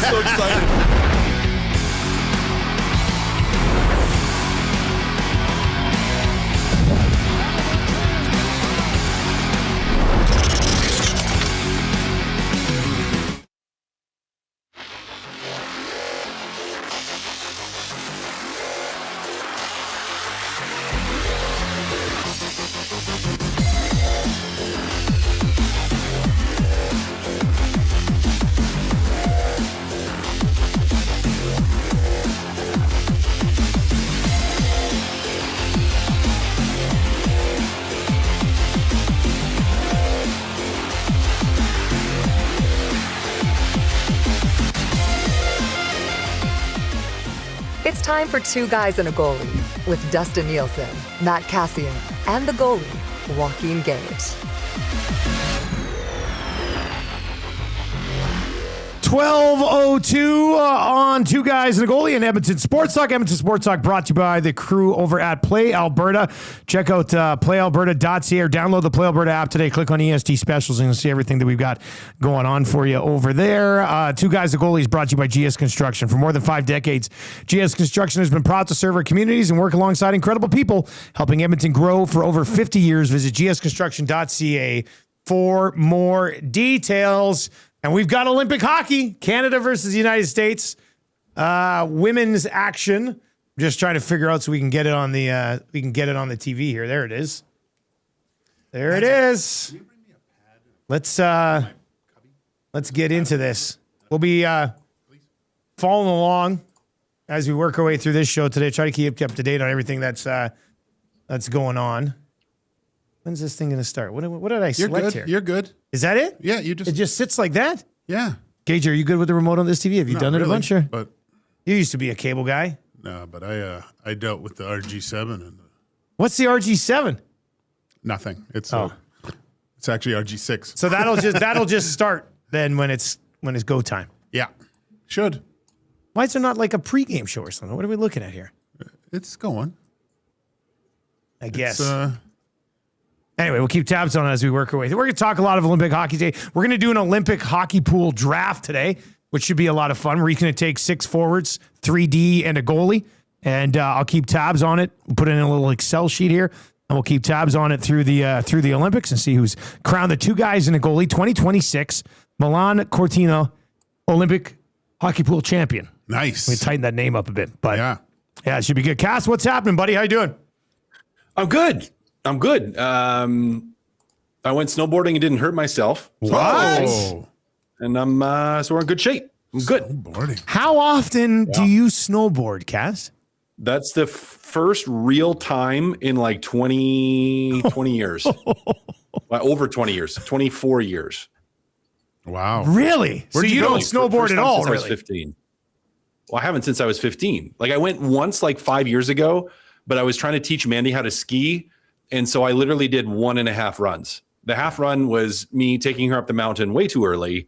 so excited. It's time for Two Guys and a Goalie with Dustin Nielson, Matt Kassian, and the goalie, Joaquin Gage. 12:02 on Two Guys and a Goalie in Edmonton Sports Talk. Edmonton Sports Talk brought to you by the crew over at Play Alberta. Check out playalberta.ca or download the Play Alberta app today. Click on EST Specials and you'll see everything that we've got going on for you over there. Two Guys and a Goalie is brought to you by GS Construction. For more than 5 decades, GS Construction has been proud to serve our communities and work alongside incredible people, helping Edmonton grow for over 50 years. Visit gsconstruction.ca for more details. And we've got Olympic hockey, Canada versus the United States, women's action. Just trying to figure out so we can get it on the TV here. There it is. There it is. Let's get into this. We'll be following along as we work our way through this show today. Try to keep you up to date on everything that's going on. When's this thing going to start? What did I select here? You're good. Is that it? Yeah, It just sits like that? Yeah. Gage, are you good with the remote on this TV? Have you done it a bunch? Or? But You used to be a cable guy. no, but I dealt with the RG7 and What's the RG7? nothing. It's actually RG6. So that'll just start then when it's go time. Yeah, should. Why is there not like a pregame show or something? What are we looking at here? It's going. I guess. It's, Anyway, we'll keep tabs on it as we work our way. We're going to talk a lot of Olympic hockey today. We're going to do an Olympic hockey pool draft today, which should be a lot of fun. We're going to take 6 forwards, 3D, and a goalie. And I'll keep tabs on it. We'll put it in a little Excel sheet here, and we'll keep tabs on it through the Olympics and see who's crowned the Two Guys and a Goalie 2026 Milan Cortina Olympic hockey pool champion. nice. We tighten that name up a bit, but Yeah. it should be good. Cass, what's happening, buddy? How you doing? I'm good. I went snowboarding and didn't hurt myself. What? And so we're in good shape. I'm good. Boarding. How often do you snowboard, Cass? That's the first real time in like 20 years. Over 20 years, 24 years. Wow. Really? So you don't snowboard at all, since I was really? 15. Well, I haven't since I was 15. Like I went once like 5 years ago, but I was trying to teach Mandy how to ski. And so I literally did 1.5 runs. The half run was me taking her up the mountain way too early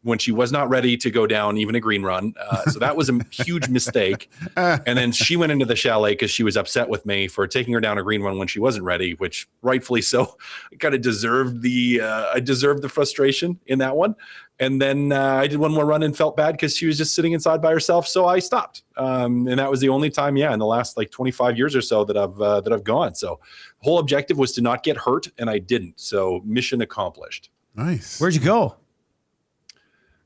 when she was not ready to go down even a green run. So that was a huge mistake. And then she went into the chalet because she was upset with me for taking her down a green run when she wasn't ready, which rightfully so. I kind of deserved the frustration in that one. And then I did one more run and felt bad because she was just sitting inside by herself. So I stopped. And that was the only time, in the last like 25 years or so that I've gone. So the whole objective was to not get hurt, and I didn't. So mission accomplished. Nice. Where'd you go?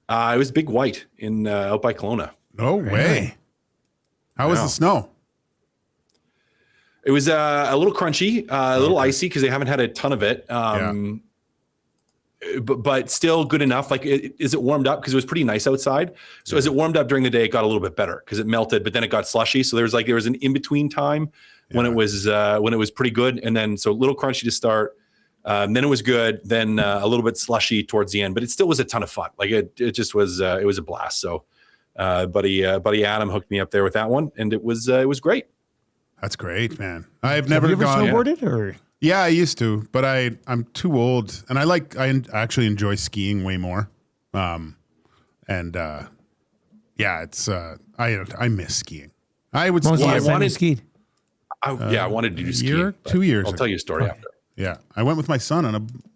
It was Big White in out by Kelowna. No way. How was the snow? It was a little crunchy, a little icy because they haven't had a ton of it. But still good enough. Like, is it warmed up? Because it was pretty nice outside. So as it warmed up during the day, it got a little bit better because it melted, but then it got slushy. So there was an in-between time when it was pretty good. And then, so a little crunchy to start. Then it was good. Then a little bit slushy towards the end, but it still was a ton of fun. Like it just was, it was a blast. So buddy Adam hooked me up there with that one, and it was great. That's great, man. I've never Have you ever gone. snowboarded or? Yeah, I used to, but I'm too old, and I actually enjoy skiing way more. It's I miss skiing. I would. When was the ski last time you wanted- skied? I wanted to do skiing. year, but 2 years I'll tell you a story ago. after. Yeah, I went with my son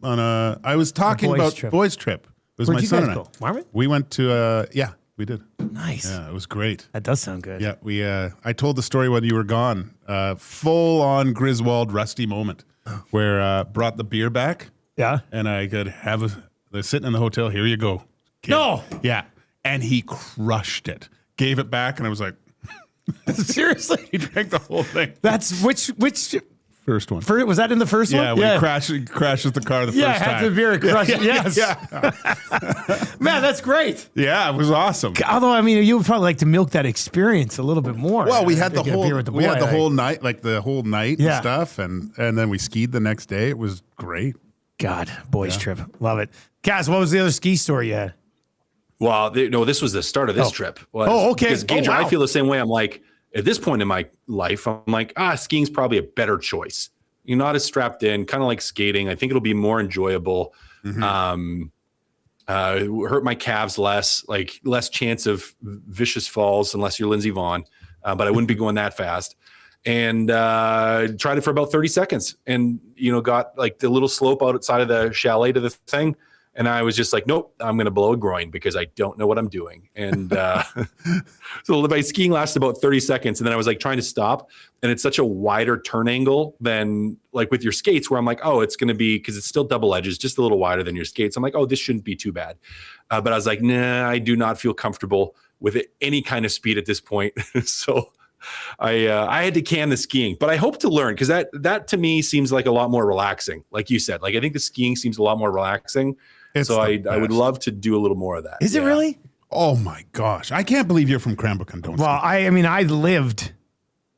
on a. I was talking boys' about trip. boys trip was Where'd my you son guys and I. go? Marmot? We went to, we did. Nice. Yeah, it was great. That does sound good. Yeah, I told the story when you were gone. Full on Griswold Rusty moment where brought the beer back. Yeah. And I could they're sitting in the hotel. Here you go. Kid. No. Yeah. And he crushed it. Gave it back, and I was like, Seriously? he drank the whole thing. That's which First one. was that in the first one? Yeah, when he crashes the car the first time. Yeah, had the beer and crushed it. Yes. Man, that's great. Yeah, it was awesome. Although, I mean, you would probably like to milk that experience a little bit more. Well, we had the Get a beer with the boy, whole night, and Yeah. stuff, and then we skied the next day. It was great. God, boys trip. Love it. Cass, what was the other ski story you had? Well, no, this was the start of this trip. Okay. Because Gage, wow. I feel the same way. I'm like, at this point in my life, I'm like, skiing's probably a better choice. You're not as strapped in, kind of like skating. I think it'll be more enjoyable. Mm-hmm. Hurt my calves less, like less chance of vicious falls unless you're Lindsey Vonn. But I wouldn't be going that fast. And tried it for about 30 seconds and, got like the little slope outside of the chalet to the thing. And I was just like, nope, I'm going to blow a groin because I don't know what I'm doing. And so my skiing lasted about 30 seconds. And then I was like trying to stop. And it's such a wider turn angle than like with your skates where I'm like, oh, it's going to be, because it's still double edges, just a little wider than your skates. I'm like, oh, this shouldn't be too bad. But I was like, nah, I do not feel comfortable with any kind of speed at this point. So I had to can the skiing, but I hope to learn because that to me seems like a lot more relaxing. Like you said, like I think the skiing seems a lot more relaxing. So I would love to do a little more of that. Is it really? Oh my gosh. I can't believe you're from Cranbrook and don't Well, ski. I lived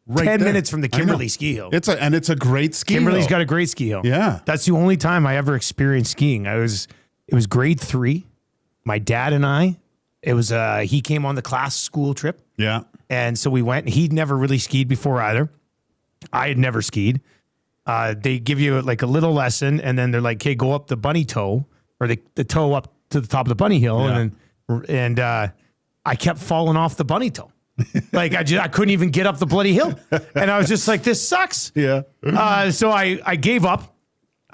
Right 10 there. minutes from the I know. Kimberley ski hill. It's a great ski Kimberley's hill. got a great ski hill. Yeah. That's the only time I ever experienced skiing. It was grade 3. My dad and I, he came on the class school trip. Yeah. And so we went. He'd never really skied before either. I had never skied. They give you like a little lesson, and then they're like, "Hey, go up the bunny toe or the toe up to the top of the bunny hill." Yeah. And I kept falling off the bunny toe. Like I couldn't even get up the bloody hill, and I was just like, "This sucks." Yeah. So I gave up.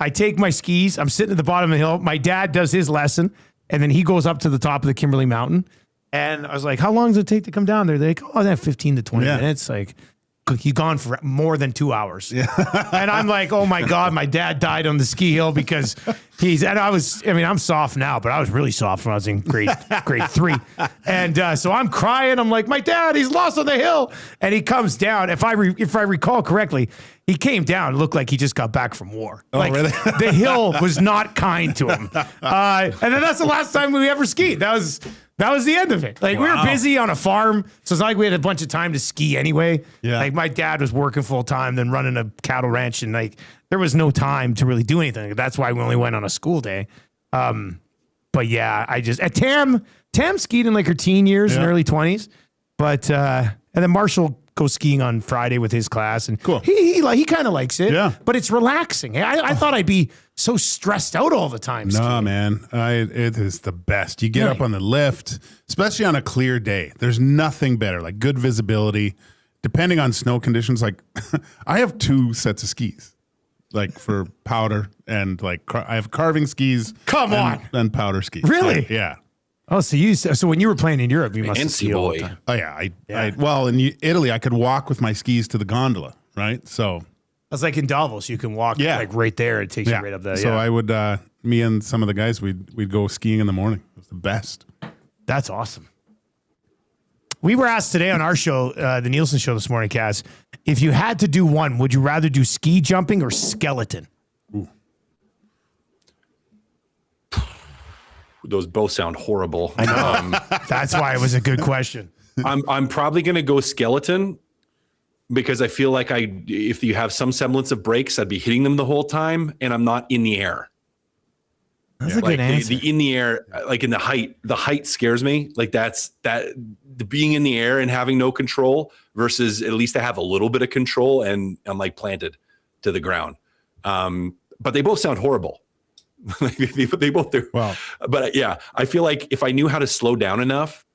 I take my skis. I'm sitting at the bottom of the hill. My dad does his lesson, and then he goes up to the top of the Kimberley Mountain. And I was like, how long does it take to come down there? They're like, oh, that 15 to 20 minutes. Like, he's gone for more than 2 hours. Yeah. And I'm like, oh my God, my dad died on the ski hill because I'm soft now, but I was really soft when I was in grade 3. And so I'm crying. I'm like, my dad, he's lost on the hill. And he comes down. If I recall correctly, he came down, looked like he just got back from war. Oh, like, really? The hill was not kind to him. And then that's the last time we ever skied. That was the end of it. Like we were busy on a farm, so it's not like we had a bunch of time to ski anyway. Yeah. Like my dad was working full time, then running a cattle ranch, and like there was no time to really do anything. That's why we only went on a school day. But yeah, I just Tam skied in like her teen years and early 20s, but and then Marshall goes skiing on Friday with his class, and cool. He kind of likes it. Yeah, but it's relaxing. I thought I'd be so stressed out all the time. No, man, it is the best. You get up on the lift, especially on a clear day. There's nothing better, like good visibility. Depending on snow conditions, like I have 2 sets of skis, like for powder and like I have carving skis. Come on, and powder skis. Really? Yeah. Oh, so when you were playing in Europe, you must have skied all the boy. time. Oh yeah. Well, in Italy, I could walk with my skis to the gondola, right? So That's like in Davos, you can walk like right there. It takes you right up there. So I would, me and some of the guys, we'd go skiing in the morning. It was the best. That's awesome. We were asked today on our show, the Nielsen show this morning, Cass, if you had to do one, would you rather do ski jumping or skeleton? Ooh. Those both sound horrible. I know. That's why it was a good question. I'm probably going to go skeleton because I feel like if you have some semblance of brakes, I'd be hitting them the whole time, and I'm not in the air. That's a good answer. The in the air, like in the height scares me. Like the being in the air and having no control versus at least I have a little bit of control and I'm like planted to the ground. But they both sound horrible. they both do. Wow. But yeah, I feel like if I knew how to slow down enough,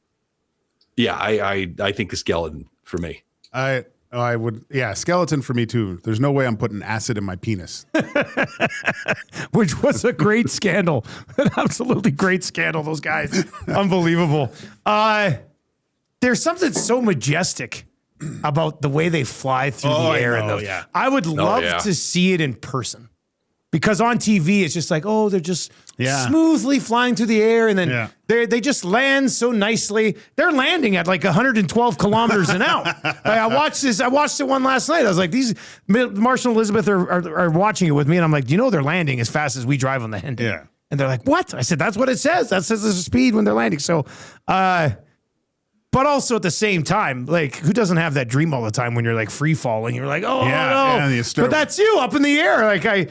yeah, I think the skeleton for me. I I would, yeah, skeleton for me too. There's no way I'm putting acid in my penis. Which was a great scandal. An absolutely great scandal, those guys. Unbelievable. There's something so majestic about the way they fly through the air. I know, yeah. I would love to see it in person. Because on TV, it's just like, oh, they're just smoothly flying through the air, and then they just land so nicely. They're landing at like 112 kilometers an hour. I watched the one last night. I was like, these Marshall and Elizabeth are watching it with me, and I'm like, you know, they're landing as fast as we drive on the Hendon. Yeah. And they're like, what? I said, that's what it says. That says there's a speed when they're landing. So, but also at the same time, like, who doesn't have that dream all the time when you're like free falling? You're like, oh no, but that's you up in the air. Like I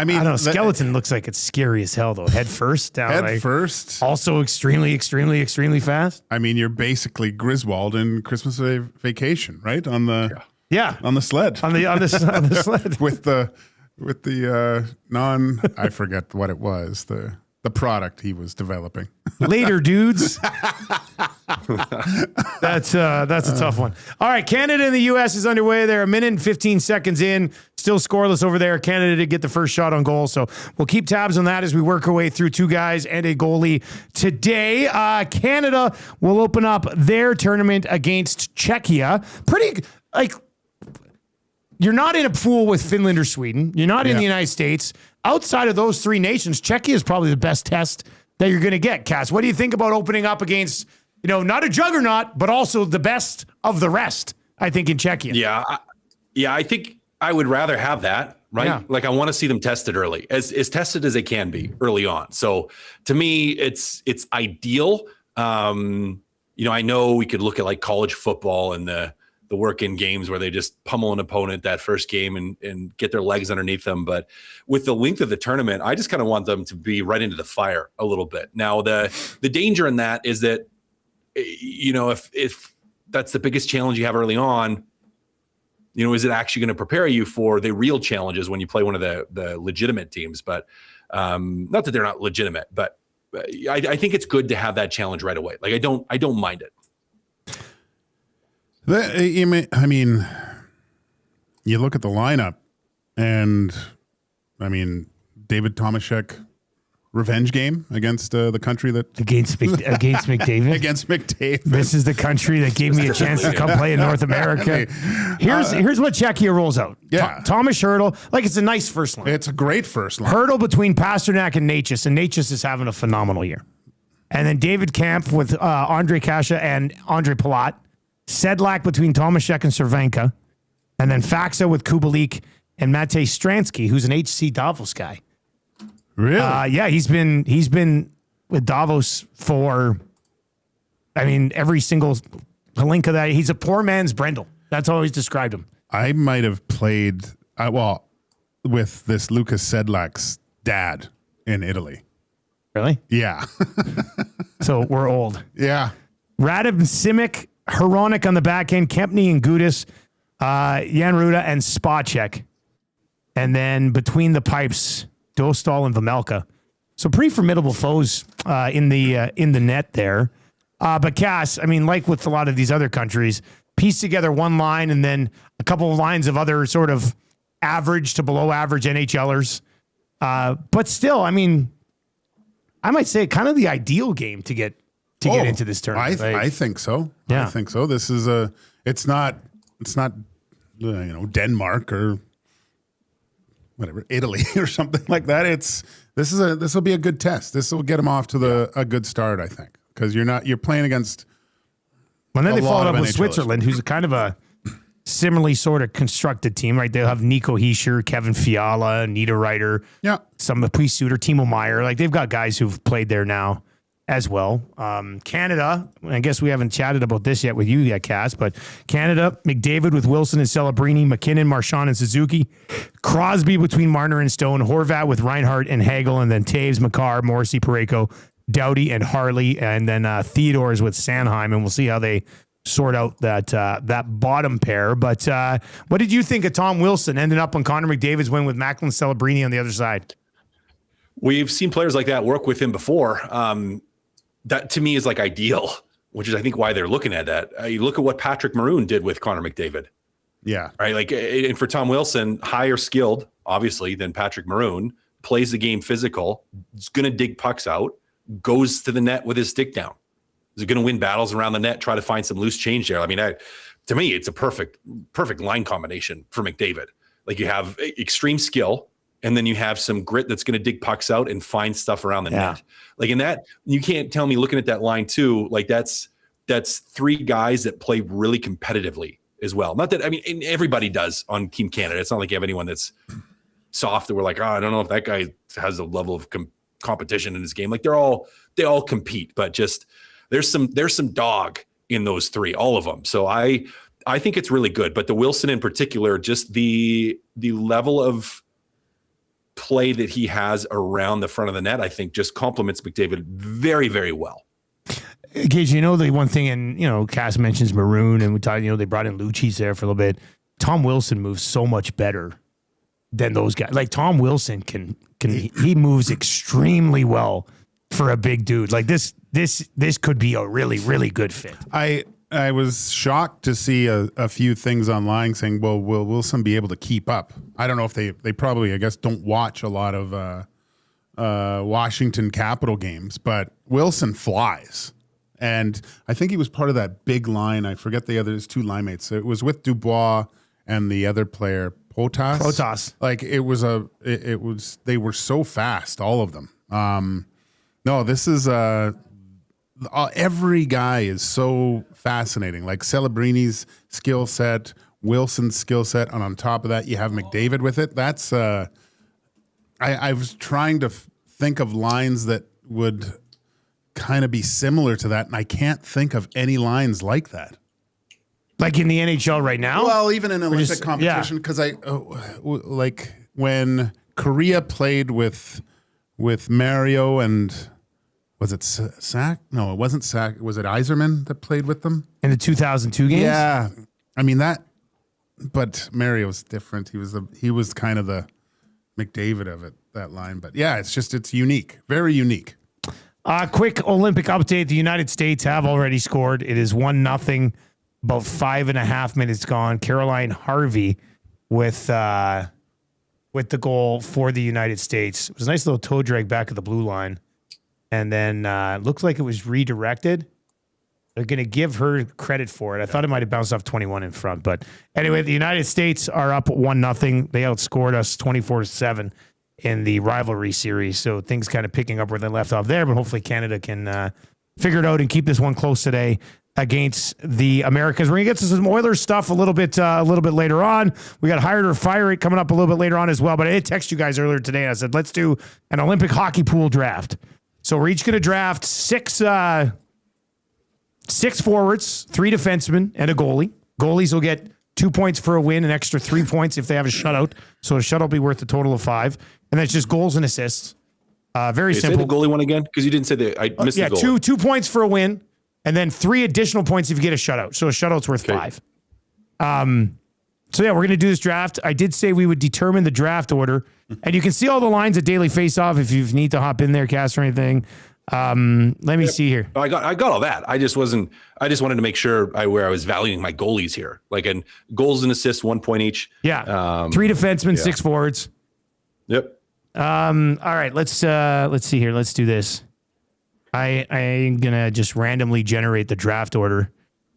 mean, I don't know. Skeleton looks like it's scary as hell, though. Head first down. Head first. Also extremely, extremely, extremely fast. I mean, you're basically Griswold in Christmas Vacation, right? On the on the sled. On the sled. with the I forget what it was. The product he was developing. Later, dudes. That's a tough one. All right, Canada and the U.S. is underway. They're a minute and 15 seconds in. Still scoreless over there. Canada did get the first shot on goal, so we'll keep tabs on that as we work our way through two guys and a goalie today. Canada will open up their tournament against Czechia. You're not in a pool with Finland or Sweden. You're not in the United States. Outside of those three nations, Czechia is probably the best test that you're going to get, Cass. What do you think about opening up against, not a juggernaut, but also the best of the rest, I think, in Czechia? Yeah, I think I would rather have that, right? Yeah. Like, I want to see them tested early, as tested as they can be early on. So to me, it's ideal. I know we could look at like college football and the work-in games where they just pummel an opponent that first game and get their legs underneath them. But with the length of the tournament, I just kind of want them to be right into the fire a little bit. Now, the danger in that is that, if that's the biggest challenge you have early on, is it actually going to prepare you for the real challenges when you play one of the legitimate teams? But not that they're not legitimate, but I think it's good to have that challenge right away. Like, I don't mind it. I mean, you look at the lineup, and David Tomaszek revenge game against the country that against McDavid. Against McDavid. This is the country that gave me a chance to come play in North America. Here's what Czechia rolls out. Yeah, Thomas Hertl. Like, it's a nice first line. It's a great first line. Hertl between Pasternak and Necas, and Necas is having a phenomenal year. And then David Kampf with Andre Kasha and Andre Palat. Sedlak between Tomaszek and Cervenka, and then Faxa with Kubalik and Matej Stransky, who's an HC Davos guy. Really? Yeah, he's been with Davos for, every single Palinka that he's a poor man's Brendel. That's how he's described him. I might have played with this Lucas Sedlak's dad in Italy. Really? Yeah. So we're old. Yeah. Radim Simic, Hronik on the back end, Kempny and Gudis, Jan Ruda and Spacek. And then between the pipes, Dostal and Vamelka. So pretty formidable foes in the net there. But Cass, like with a lot of these other countries, piece together one line and then a couple of lines of other sort of average to below average NHLers. But still, I might say kind of the ideal game to get into this tournament. I think so. Yeah. I think so. This is it's not Denmark or whatever, Italy or something like that. This will be a good test. This will get them off to a good start, I think, because you're playing against. And then they followed up with NHLers. Switzerland, who's kind of a similarly sort of constructed team, right? They'll have Nico Hischier, Kevin Fiala, Niederreiter, some of the Suter, Timo Meyer. Like, they've got guys who've played there now as well. Canada, I guess we haven't chatted about this yet with you yet, Cass, but Canada, McDavid with Wilson and Celebrini, McKinnon, Marchand, and Suzuki, Crosby between Marner and Stone, Horvat with Reinhart and Hagel, and then Taves, Makar, Morrissey, Parayko, Doughty, and Harley, and then Theodore's with Sanheim, and we'll see how they sort out that bottom pair. But what did you think of Tom Wilson ending up on Connor McDavid's win with Macklin Celebrini on the other side? We've seen players like that work with him before. That to me is like ideal. which is I think why they're looking at that. You look at what Patrick Maroon did with Connor McDavid. Yeah. Right. Like, and for Tom Wilson, higher skilled, obviously, than Patrick Maroon, plays the game physical, is going to dig pucks out, goes to the net with his stick down. Is going to win battles around the net, try to find some loose change there. I mean, to me, it's a perfect line combination for McDavid. Like, you have extreme skill, and then you have some grit that's going to dig pucks out and find stuff around the net. Like, in that, you can't tell me looking at that line too, like that's three guys that play really competitively as well. Not that, I mean, and everybody does on Team Canada. It's not like you have anyone that's soft that we're like, oh, I don't know if that guy has a level of competition in his game. Like, they all compete, but just there's some dog in those three, all of them. So I think it's really good. But the Wilson in particular, just the level of play that he has around the front of the net, I think just complements McDavid very, very well. Gage, the one thing, and, Cass mentions Maroon, and we talked, they brought in Lucci's there for a little bit. Tom Wilson moves so much better than those guys. Like, Tom Wilson he moves extremely well for a big dude. Like, this could be a really, really good fit. I was shocked to see a few things online saying, well, will Wilson be able to keep up? I don't know if they probably, I guess, don't watch a lot of Washington Capital games, but Wilson flies. And I think he was part of that big line. I forget the other two line mates. It was with Dubois and the other player, Protas. Like, they were so fast, all of them. No, this is every guy is so fascinating. Like, Celebrini's skill set, Wilson's skill set, and on top of that, you have McDavid with it. That's I was trying to think of lines that would kind of be similar to that, and I can't think of any lines like that. Like in the NHL right now? Well, even in Olympic competition, because like when Korea played with Mario and was it Sack? No, it wasn't Sack. Was it Yzerman that played with them in the 2002 games? Yeah, I mean that. But Mario's different. He was kind of the McDavid of it, that line. But yeah, it's unique, very unique. Quick Olympic update. The United States have already scored. It is 1-0. About 5.5 minutes gone. Caroline Harvey with the goal for the United States. It was a nice little toe drag back of the blue line. And then looks like it was redirected. They're going to give her credit for it. I thought it might have bounced off 21 in front. But anyway, the United States are up 1-0. They outscored us 24-7 in the rivalry series. So things kind of picking up where they left off there. But hopefully Canada can figure it out and keep this one close today against the Americans. We're going to get to some Oilers stuff a little bit later on. We got Hired or Fire It coming up a little bit later on as well. But I did text you guys earlier today. And I said, let's do an Olympic hockey pool draft. So we're each going to draft six forwards, 3 defensemen, and a goalie. Goalies will get 2 points for a win, an extra 3 points if they have a shutout. So a shutout will be worth a total of 5. And that's just goals and assists. Very simple. Say the goalie one again, because you didn't say that. I missed the goal. 2 points for a win, and then 3 additional points if you get a shutout. So a shutout's worth 5. So yeah, we're going to do this draft. I did say we would determine the draft order, and you can see all the lines at Daily Faceoff if you need to hop in there, Cass, or anything. Let me see here. I got all that. I just wanted to make sure where I was valuing my goalies here. Like, in goals and assists, 1 point each. Yeah. 3 defensemen, 6 forwards. Yep. All right, let's see here. Let's do this. I'm gonna just randomly generate the draft order.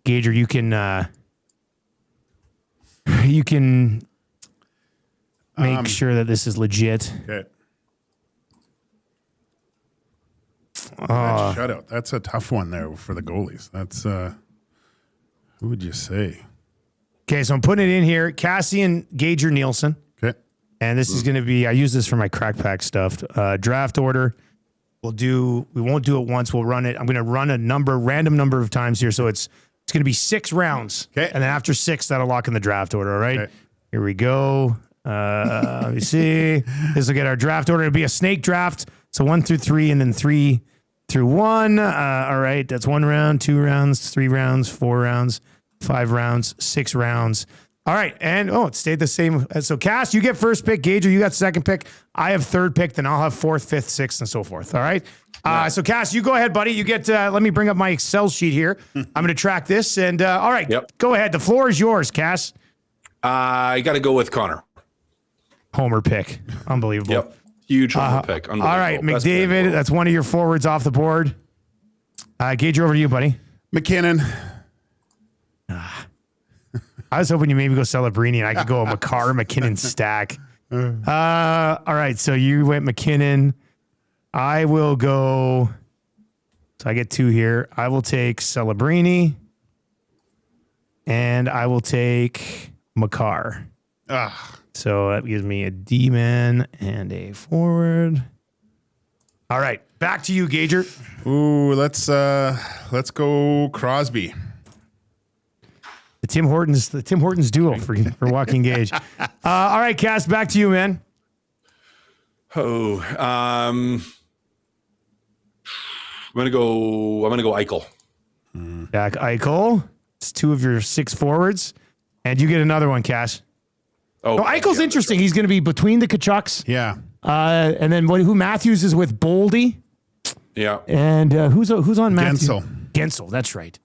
Gager, you can make sure that this is legit. Okay. That shutout. That's a tough one there for the goalies. That's who would you say? Okay, so I'm putting it in here. Kassian, Gage, or Nielson. Okay. And this is going to be, I use this for my crack pack stuff. Draft order. We won't do it once. We'll run it. I'm going to run a random number of times here. So it's going to be 6 rounds. Okay. And then after 6, that'll lock in the draft order. All right. Okay. Here we go. Let me see. This will get our draft order. It'll be a snake draft. So 1 through 3 and then 3 through 1. All right. That's 1 round, 2 rounds, 3 rounds, 4 rounds, 5 rounds, 6 rounds. All right. And, it stayed the same. So, Cass, you get first pick. Gager, you got second pick. I have third pick. Then I'll have fourth, fifth, sixth, and so forth. All right. So, Cass, you go ahead, buddy. You get, let me bring up my Excel sheet here. I'm going to track this. And, all right. Go ahead. The floor is yours, Cass. I got to go with Connor. Homer pick. Unbelievable. Yep. Huge homer pick. All right. McDavid, that's one of your forwards off the board. Gager, over to you, buddy. McKinnon. I was hoping you maybe go Celebrini and I could go a McKinnon stack. All right. So you went McKinnon. I will go. So I get two here. I will take Celebrini. And I will take Makar. So that gives me a D-man and a forward. All right. Back to you, Gager. Ooh, let's go Crosby. The Tim Hortons duo for Joaquin Gage. All right, Cass, back to you, man. I'm gonna go Eichel. Jack Eichel. It's two of your six forwards, and you get another one, Cass. Oh, Eichel's interesting. He's going to be between the Kachucks. Yeah. And then who Matthews is with Boldy. Yeah. And who's on Matthews? Gensel. That's right.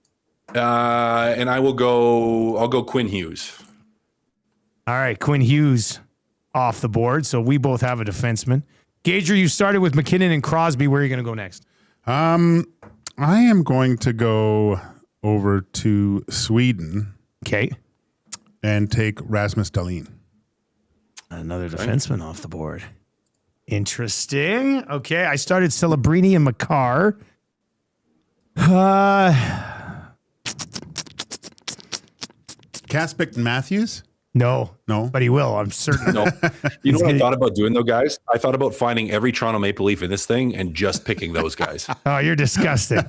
And I'll go Quinn Hughes. All right, Quinn Hughes off the board. So we both have a defenseman. Gager, you started with McKinnon and Crosby. Where are you going to go next? I am going to go over to Sweden. Okay. And take Rasmus Dahlin. Another defenseman off the board. Interesting. Okay, I started Celebrini and Makar. Cass picked Matthews? No, No, but he will. I'm certain. No. You know what I thought about doing though, guys? I thought about finding every Toronto Maple Leaf in this thing and just picking those guys. Oh, you're disgusting.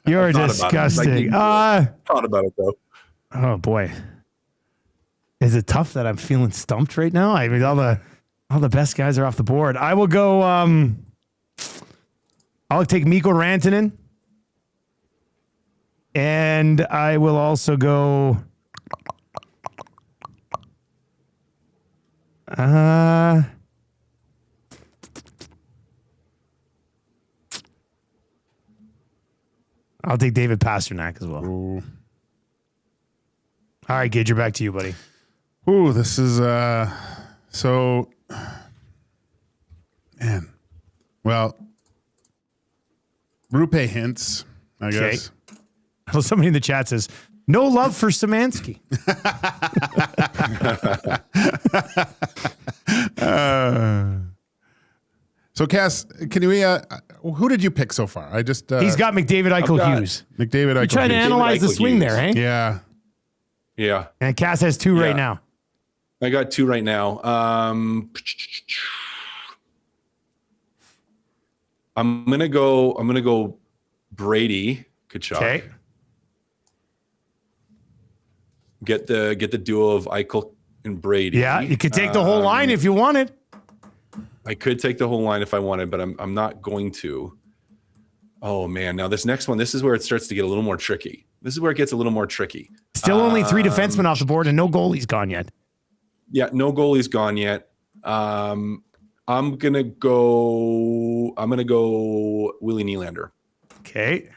You're disgusting. Thought about it though. Oh boy. Is it tough that I'm feeling stumped right now? I mean, all the best guys are off the board. I will go. I'll take Mikko Rantanen, and I will also go. I'll take David Pasternak as well. Ooh. All right, Gage, you're back to you, buddy. Ooh, this is so man. Well, Rupe Hintz, I guess. Well, somebody in the chat says, no love for Szymanski. So, Cass, can we? Who did you pick so far? I just He's got McDavid, Eichel, Hughes. McDavid. You're trying to analyze the swing there, eh? Yeah. Yeah. And Cass has two right now. I got two right now. I'm gonna go Brady Tkachuk. Okay. Get the duo of Eichel and Brady. Yeah, you could take the whole line if you wanted. I could take the whole line if I wanted, but I'm not going to. Oh man, now this next one, this is where it starts to get a little more tricky. This is where it gets a little more tricky. Still only three defensemen off the board and no goalie's gone yet. Yeah, no goalie's gone yet. I'm gonna go Willie Nylander. Okay.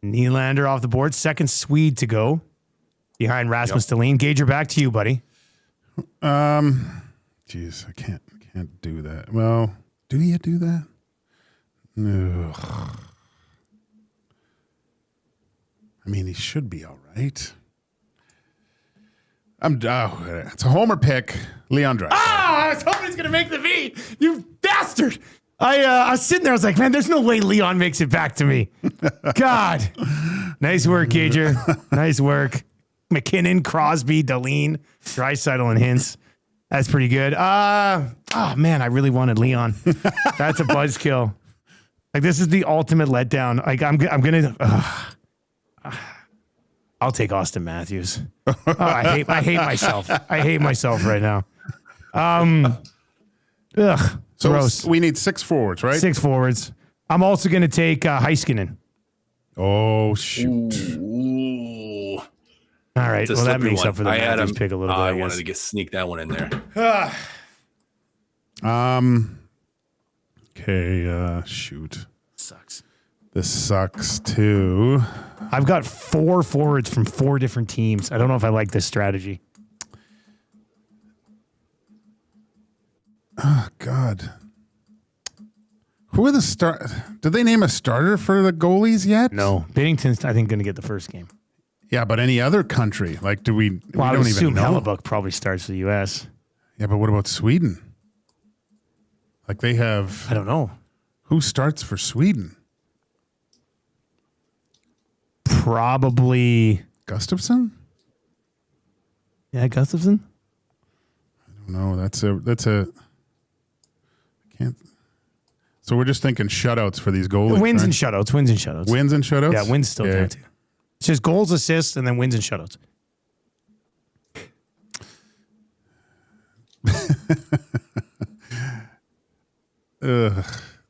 Nylander off the board. Second Swede to go behind Rasmus Dahlin. Gage, you're back to you, buddy. Jeez, I can't do that. Well, do you do that? No. I mean, he should be all right. It's a homer pick. Leon Draisaitl. I was hoping he's going to make the V. You bastard. I was sitting there. I was like, man, there's no way Leon makes it back to me. God. Nice work, Gager. Nice work. McKinnon, Crosby, Dahlin, Draisaitl, and Hintz. That's pretty good. Man, I really wanted Leon. That's a buzzkill. Like, this is the ultimate letdown. Like, I'm going to... I'll take Austin Matthews. I hate myself. I hate myself right now. So gross. we need 6 forwards, right? 6 forwards. I'm also going to take Heiskanen. Oh, shoot. Ooh. All right. It's a Well, that slippery makes one. up for the I had Matthews him. pick a little bit. I I wanted guess. to sneak that one in there. Okay. Shoot. Sucks. This sucks too. I've got 4 forwards from 4 different teams. I don't know if I like this strategy. Oh God. Who are the start? Did they name a starter for the goalies yet? No. Binnington's, I think, going to get the first game. Yeah, but any other country? Like, do we? Well, I we would don't even assume know. Hellebuck probably starts for the U.S. Yeah, but what about Sweden? Like they have. I don't know. Who starts for Sweden? Probably. Gustafsson? Yeah, Gustafsson? No, that's a. I can't. So we're just thinking shutouts for these goalies. Wins right? and shutouts. Wins and shutouts. Wins and shutouts. Yeah, wins still Okay. count too. It's just goals, assists, and then wins and shutouts.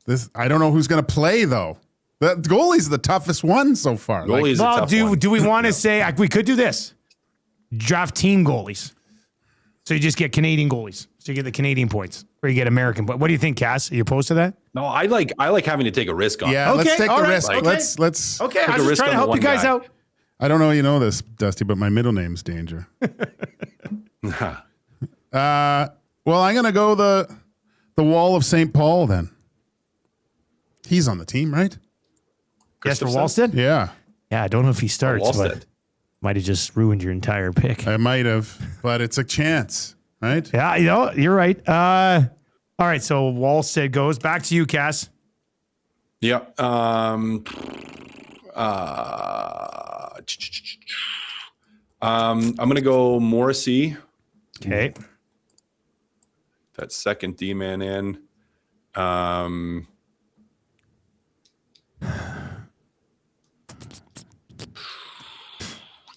This I don't know who's going to play though. The goalie's the toughest one so far. Goalie is a Well, tough one. do we want to say we could do this? Draft team goalies. So you just get Canadian goalies. So you get the Canadian points, or you get American. But what do you think, Cass? Are you opposed to that? No, I like having to take a risk on. Yeah, Okay, let's take all the right, risk. okay. Let's. Okay, Take I a was just risk trying to on help the you guys one guy. out. I don't know you know this, Dusty, but my middle name's Danger. Well, I'm gonna go the Wall of St. Paul then. He's on the team, right? Yes, for Gustafsson? Wallstead? Yeah, Yeah, I don't know if he starts, Wallstead. but might have just ruined your entire pick. I might have, but it's a chance, right? Yeah, you know, you're right. All right, so Wallstead goes. Back to you, Cass. Yeah. I'm gonna go Morrissey. Okay. That second D man in.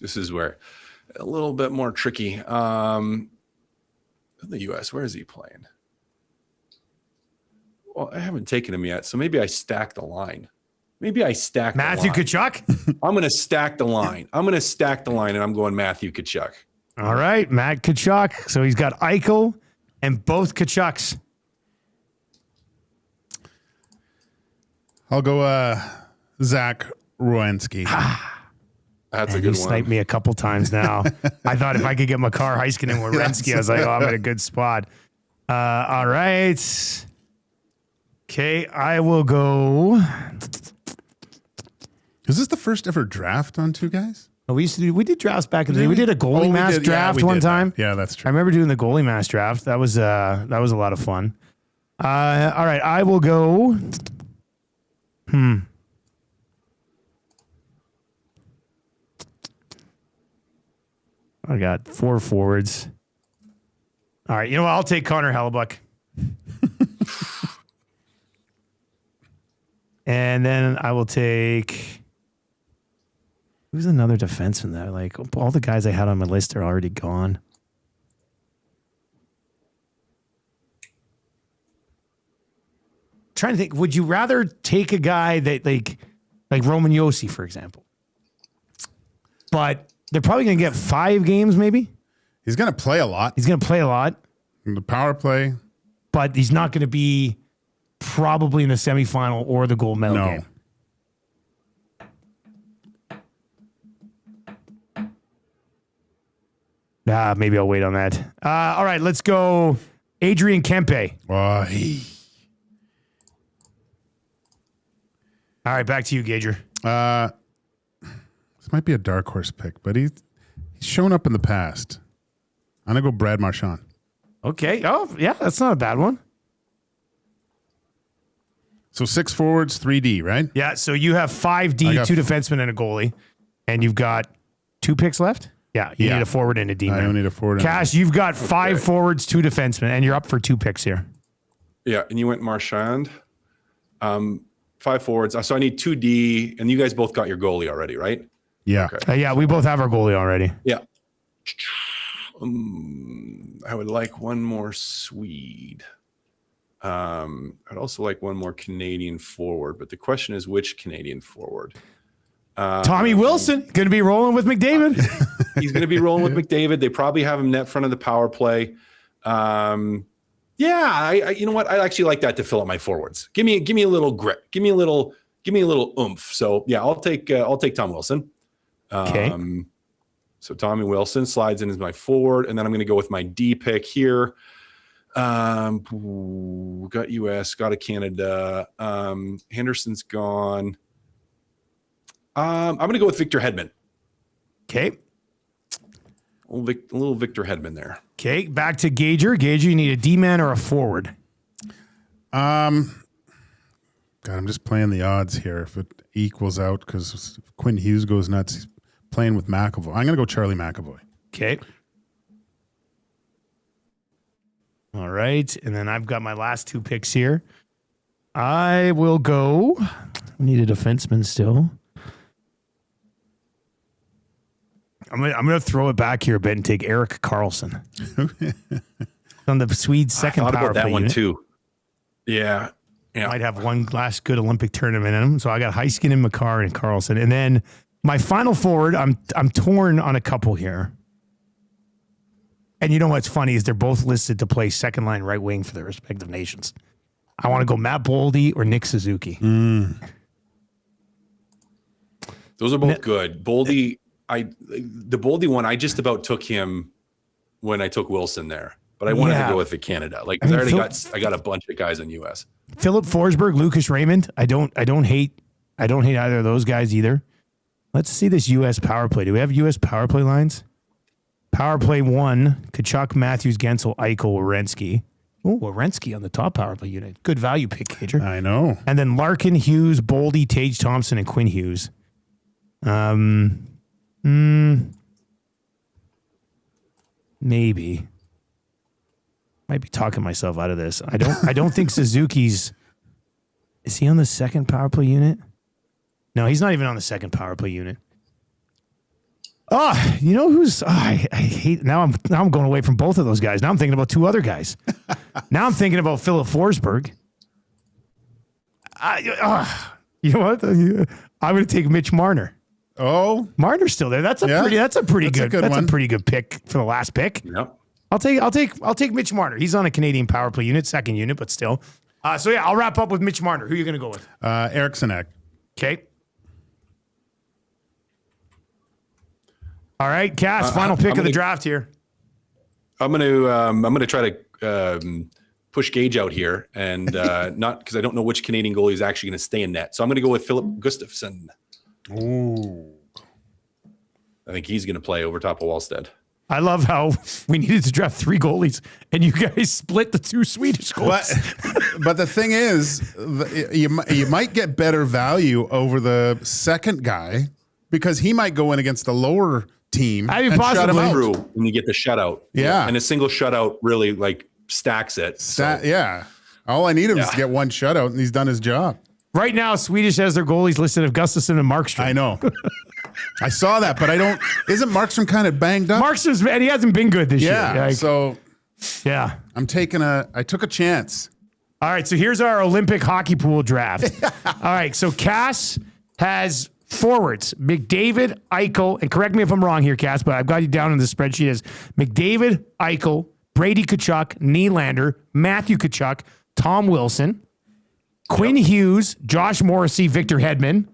This is where a little bit more tricky. The U.S. Where is he playing? Well, I haven't taken him yet, so maybe I stack the line. Maybe I stack Matthew the line. Tkachuk. I'm going to stack the line. And I'm going Matthew Tkachuk. All right, Matt Tkachuk. So he's got Eichel and both Tkachuks. I'll go Zach Rowanski. That's And a good you one. sniped me a couple times now. I thought if I could get Makar Heiskanen and Werenski, I was like, oh, I'm in a good spot. All right. Okay, I will go. Is this the first ever draft on two guys? Oh, we did drafts back in the day. We did a goalie mass draft one time. Yeah, that's I true. remember doing the goalie mass draft. That was a lot of fun. All right, I will go. I got 4 forwards. All right, you know what? I'll take Connor Hellebuck. And then I will take. Who's another defenseman that like all the guys I had on my list are already gone? Trying to think, would you rather take a guy that like Roman Josi, for example? But they're probably going to get 5 games, maybe. He's going to play a lot. He's going to play a lot, In the power play. but he's not going to be probably in the semifinal or the gold medal No. game. Maybe I'll wait on that. All right, let's go. Adrian Kempe. Well, All right, back to you, Gager. this might be a dark horse pick, but he's shown up in the past. I'm going to go Brad Marchand. Okay. Oh, yeah, that's not a bad one. So 6 forwards, 3D, right? Yeah, so you have 5D, I got 2 defensemen, and a goalie, and you've got 2 picks left? Yeah, you Yeah. need a forward and a D. I man. don't need a forward. Cash, you've got 5 forwards, 2 defensemen, and you're up for 2 picks here. Yeah, and you went Marchand. 5 forwards. So I need 2D, and you guys both got your goalie already, right? Yeah. Okay. Yeah, we both have our goalie already. Yeah. I would like one more Swede. I'd also like one more Canadian forward, but the question is which Canadian forward? Tommy Wilson, going to be rolling with McDavid. He's going to be rolling with McDavid. They probably have him net front of the power play. I you know what? I actually like that to fill up my forwards. Give me a little grit. Give me a little oomph. So yeah, I'll take Tom Wilson. Okay. So Tommy Wilson slides in as my forward, and then I'm going to go with my D pick here. Got US, got a Canada. Henderson's gone. I'm going to go with Victor Hedman. Okay. A little Victor Hedman there. Okay, back to Gager. Gager, you need a D-man or a forward? God, I'm just playing the odds here. If it equals out, because Quinn Hughes goes nuts, he's playing with McAvoy. I'm going to go Charlie McAvoy. Okay. All right, and then I've got my last two picks here. I will go. Need a defenseman still. I'm gonna throw it back here a bit and take Erik Karlsson on the Swedes' second I thought power about that play one unit. too. Yeah. Might have one last good Olympic tournament in him. So I got Heiskanen, Makar, and Karlsson. And then my final forward, I'm torn on a couple here. And you know what's funny is they're both listed to play second line right wing for their respective nations. I want to go Matt Boldy or Nick Suzuki. Those are both good. Boldy, the Boldy one, I just about took him when I took Wilson there, but I wanted to go with the Canada. Like I got a bunch of guys in US. Philip Forsberg, Lucas Raymond. I don't hate either of those guys either. Let's see this US power play. Do we have US power play lines? Power play 1, Kachuk, Matthews, Gensel, Eichel, Werenski. Oh, Werenski on the top power play unit. Good value pick, Cager. I know. And then Larkin, Hughes, Boldy, Tage Thompson, and Quinn Hughes. Maybe. Might be talking myself out of this. I don't think Suzuki's. Is he on the second power play unit? No, he's not even on the second power play unit. Oh, you know who's? I hate now. I'm going away from both of those guys. Now I'm thinking about two other guys. Now I'm thinking about Philip Forsberg. You know what? I'm going to take Mitch Marner. Oh, Marner's still there. That's a pretty good pick for the last pick. Yep. I'll take Mitch Marner. He's on a Canadian power play unit, second unit, but still. So yeah, I'll wrap up with Mitch Marner. Who are you going to go with? Eriksson Ek. Okay. All right, Cass, final pick of the draft here. I'm gonna try to push Gage out here, and not because I don't know which Canadian goalie is actually going to stay in net. So I'm going to go with Philip Gustafsson. Ooh. I think he's going to play over top of Wallstead. I love how we needed to draft 3 goalies, and you guys split the 2 Swedish goalies. But the thing is, you might get better value over the second guy because he might go in against the lower team I mean, and shut him out. True, and you get the shutout. Yeah. And a single shutout really stacks it. Yeah. All I need him is to get one shutout, and he's done his job. Right now, Swedish has their goalies listed of Gustafsson and Markstrom. I know. I saw that, but isn't Markstrom kind of banged up? Markstrom's, and he hasn't been good this year. Yeah. I took a chance. All right, so here's our Olympic hockey pool draft. All right, so Cass has forwards, McDavid, Eichel, and correct me if I'm wrong here, Cass, but I've got you down in the spreadsheet as McDavid, Eichel, Brady Tkachuk, Nylander, Matthew Tkachuk, Tom Wilson, Quinn Hughes, Josh Morrissey, Victor Hedman.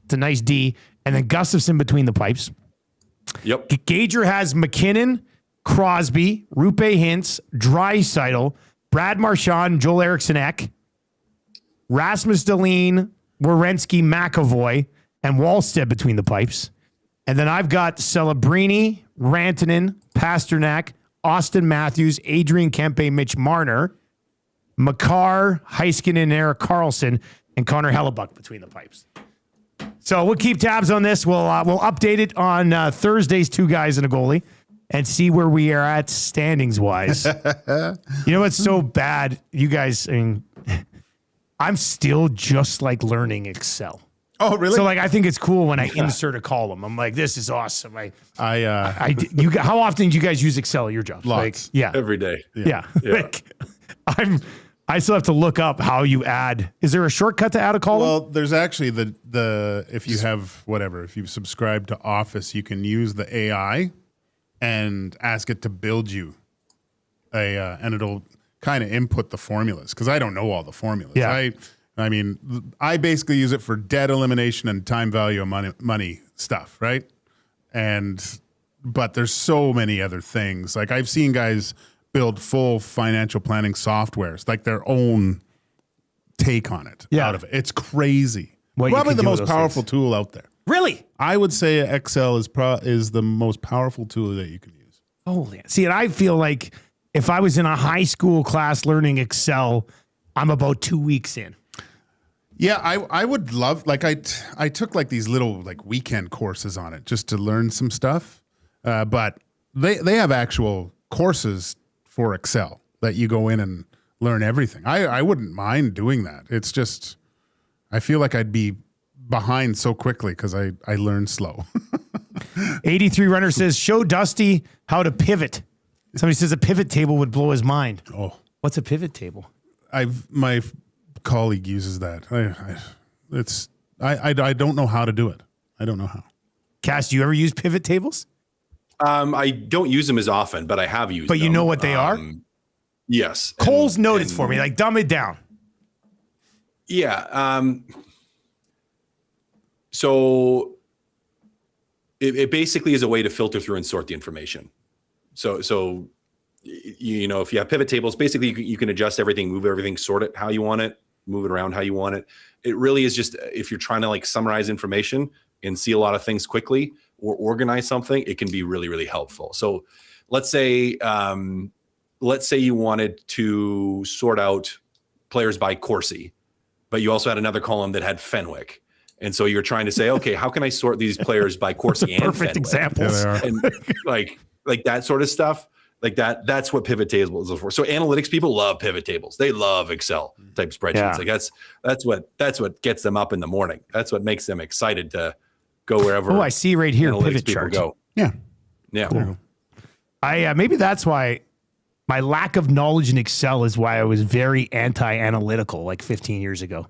It's a nice D. And then Gustafsson between the pipes. Yep. Gager has McKinnon, Crosby, Rupe Hintz, Draisaitl, Brad Marchand, Joel Eriksson Ek, Rasmus Dahlin, Werenski, McAvoy, and Wallstead between the pipes. And then I've got Celebrini, Rantanen, Pasternak, Austin Matthews, Adrian Kempe, Mitch Marner, Makar, Heiskanen, Erik Karlsson, and Connor Hellebuck between the pipes. So we'll keep tabs on this. We'll update it on Thursday's 2 Guys and a Goalie and see where we are at standings wise. You know what's so bad? You guys, I mean, I'm still just learning Excel. Oh, really? So I think it's cool when I insert a column. I'm like, this is awesome. How often do you guys use Excel at your job? Lots. Yeah. Every day. Yeah. Yeah. I still have to look up how you add. Is there a shortcut to add a column? Well, there's actually the if you have whatever, if you've subscribed to Office, you can use the AI and ask it to build you and it'll kind of input the formulas because I don't know all the formulas. Yeah. I mean, I basically use it for debt elimination and time value of money stuff, right? But there's so many other things. Like I've seen guys build full financial planning softwares, like their own take on it out of it. It's crazy. Probably the most powerful tool out there. Really? I would say Excel is the most powerful tool that you can use. Holy. See, and I feel like if I was in a high school class learning Excel, I'm about 2 weeks in. Yeah, I would love, like I took like these little like weekend courses on it just to learn some stuff. But they have actual courses for Excel that you go in and learn everything. I wouldn't mind doing that. It's just, I feel like I'd be behind so quickly because I learn slow. 83 Runner says, show Dusty how to pivot. Somebody says a pivot table would blow his mind. Oh, what's a pivot table? My colleague uses that. I don't know how to do it. I don't know how. Cass, do you ever use pivot tables? I don't use them as often, but I have used them. But you know what they are? Yes. Cole's noted for me, like dumb it down. Yeah. So it basically is a way to filter through and sort the information. So you know, if you have pivot tables, basically you can adjust everything, move everything, sort it how you want it, move it around how you want it. It really is just if you're trying to like summarize information and see a lot of things quickly or organize something, it can be really, really helpful. So let's say you wanted to sort out players by Corsi, but you also had another column that had Fenwick. And so you're trying to say, okay, how can I sort these players by Corsi and Perfect Fenwick? examples. Yeah, And like that sort of stuff. Like that's what pivot tables are for. So analytics people love pivot tables. They love Excel type spreadsheets. Yeah. Like that's what gets them up in the morning. That's what makes them excited to go wherever. Oh, I see right here, analytics pivot people chart. go. Yeah. Yeah. Cool. Maybe that's why my lack of knowledge in Excel is why I was very anti-analytical like 15 years ago.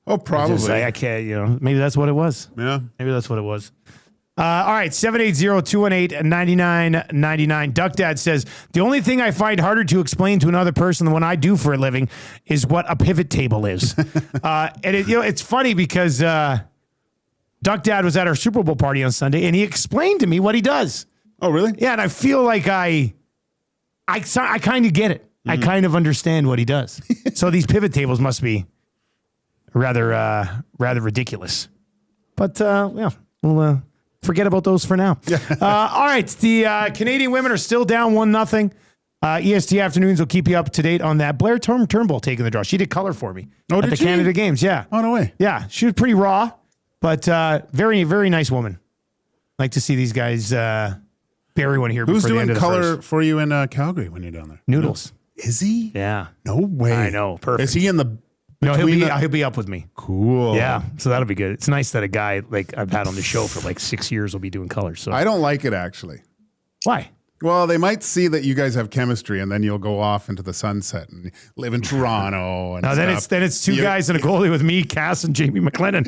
Oh, probably. I can't, maybe that's what it was. Yeah. Maybe that's what it was. All right, 780-218-9999. Duck Dad says, the only thing I find harder to explain to another person than what I do for a living is what a pivot table is. And it's funny because Duck Dad was at our Super Bowl party on Sunday, and he explained to me what he does. Oh, really? Yeah, and I feel like I kind of get it. Mm-hmm. I kind of understand what he does. So these pivot tables must be rather ridiculous. But, we'll forget about those for now. All right, the Canadian women are still down 1-0. EST Afternoons will keep you up to date on that. Blair Turnbull taking the draw. She did color for me at the Canada Games. Yeah. Oh, no way. Yeah, she was pretty raw, but very, very nice woman. Like to see these guys bury one here. Who's before the end doing of the color first. for you in Calgary when you're down there? Noodles. Is he? Yeah. No way. I know. Perfect. Is he in the... No, he'll between be up with me. Cool. Yeah, so that'll be good. It's nice that a guy like I've had on the show for like 6 years will be doing colors. So I don't like it, actually. why? Well, they might see that you guys have chemistry, and then you'll go off into the sunset and live in Toronto. And No, stuff. then it's two guys and a goalie with me, Cass, and Jamie McLennan.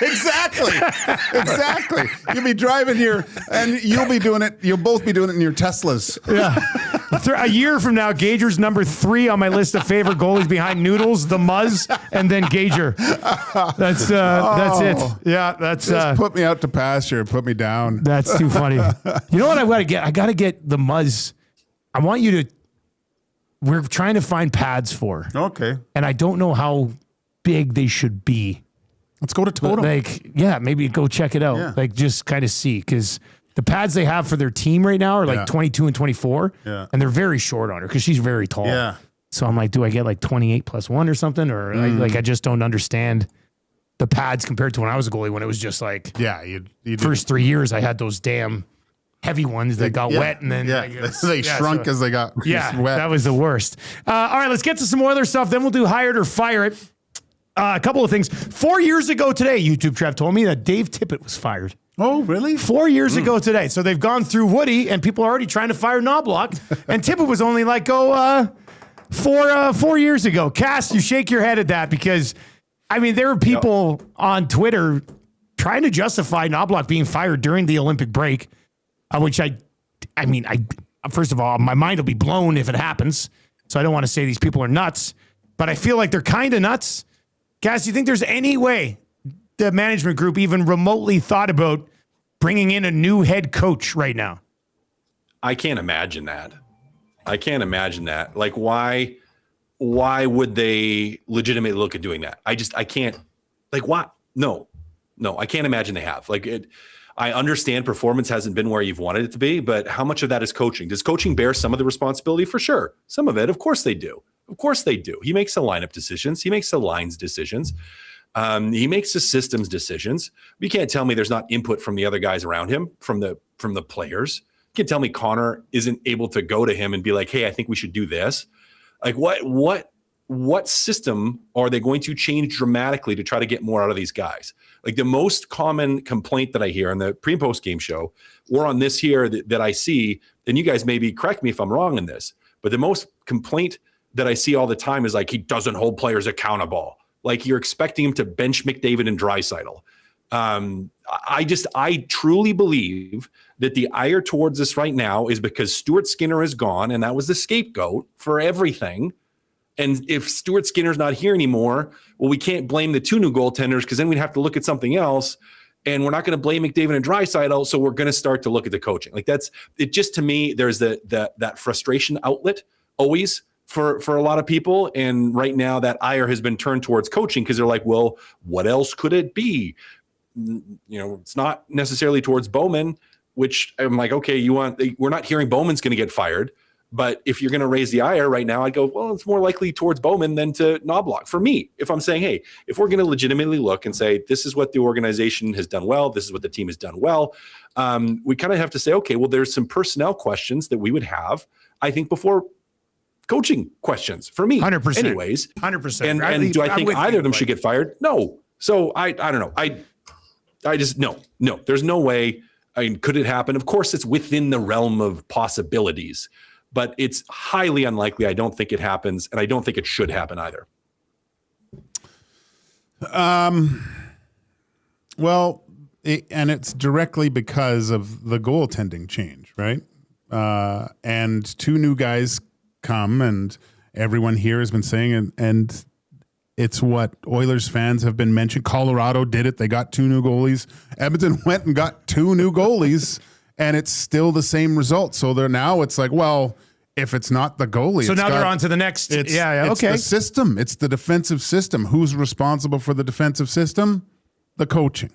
Exactly. You'll be driving here, and you'll be doing it. You'll both be doing it in your Teslas. Yeah. A year from now, Gager's number 3 on my list of favorite goalies behind Noodles, the Muzz, and then Gager. That's it. Yeah, that's Just put me out to pasture. Put me down. that's too funny. You know what I gotta get? I gotta get the Muzz. I want you to. We're trying to find pads for, Okay. and I don't know how big they should be. Let's go to Totem. Like, yeah, maybe go check it out. Yeah. Like, just kind of see, because the pads they have for their team right now are like 22 and 24, and they're very short on her because she's very tall. Yeah. So I'm like, do I get like 28 plus 1 or something? Or I just don't understand the pads compared to when I was a goalie, when it was just like, Yeah. You first 3 years I had those damn heavy ones that got wet, and then they shrunk as they got yeah, wet. that was the worst. All right, let's get to some other stuff. Then we'll do Hire It or Fire It. A couple of things. 4 years ago today, YouTube Trev told me that Dave Tippett was fired. Oh, really? 4 years ago today. So they've gone through Woody, and people are already trying to fire Knoblauch. And Tippett was only like, 4 years ago. Cass, you shake your head at that because, I mean, there were people on Twitter trying to justify Knoblauch being fired during the Olympic break, which I first of all, my mind will be blown if it happens. So I don't want to say these people are nuts, but I feel like they're kind of nuts. Cass, do you think there's any way the management group even remotely thought about bringing in a new head coach right now? I can't imagine that. Like, why would they legitimately look at doing that? I can't, like, why? No, I can't imagine they have. Like, I understand performance hasn't been where you've wanted it to be, but how much of that is coaching? Does coaching bear some of the responsibility? For sure. Some of it, of course they do. He makes the lineup decisions. He makes the lines decisions. He makes the systems decisions. You can't tell me there's not input from the other guys around him, from the players. You can't tell me Connor isn't able to go to him and be like, hey, I think we should do this. Like, what system are they going to change dramatically to try to get more out of these guys? Like, the most common complaint that I hear on the pre and post game show or on this here that I see, and you guys maybe correct me if I'm wrong in this, but the most complaint that I see all the time is like, he doesn't hold players accountable. Like, you're expecting him to bench McDavid and Draisaitl. I truly believe that the ire towards this right now is because Stuart Skinner is gone, and that was the scapegoat for everything. And if Stuart Skinner's not here anymore, well, we can't blame the two new goaltenders because then we'd have to look at something else. And we're not going to blame McDavid and Draisaitl, so we're going to start to look at the coaching. Like, that's it. Just to me, there's that frustration outlet always for a lot of people. And right now that ire has been turned towards coaching because they're like, well, what else could it be? It's not necessarily towards Bowman, which I'm like, okay, we're not hearing Bowman's going to get fired. But if you're going to raise the ire right now, I'd go, well, it's more likely towards Bowman than to Knoblauch. For me, if I'm saying, hey, if we're going to legitimately look and say, this is what the organization has done well, this is what the team has done well, we kind of have to say, okay, well, there's some personnel questions that we would have, I think, before coaching questions for me. 100%. Anyways. 100%. And do I think either of them should get fired? No. So I don't know. I just, no, there's no way. I mean, could it happen? Of course, it's within the realm of possibilities, but it's highly unlikely. I don't think it happens, and I don't think it should happen either. Well, and it's directly because of the goaltending change, right? And two new guys come, and everyone here has been saying, and it's what Oilers fans have been mentioning. Colorado did it. They got two new goalies. Edmonton went and got two new goalies, and it's still the same result. So it's like, well, if it's not the goalie. So now they're on to the next. It's okay. the system. It's the defensive system. Who's responsible for the defensive system? The coaching.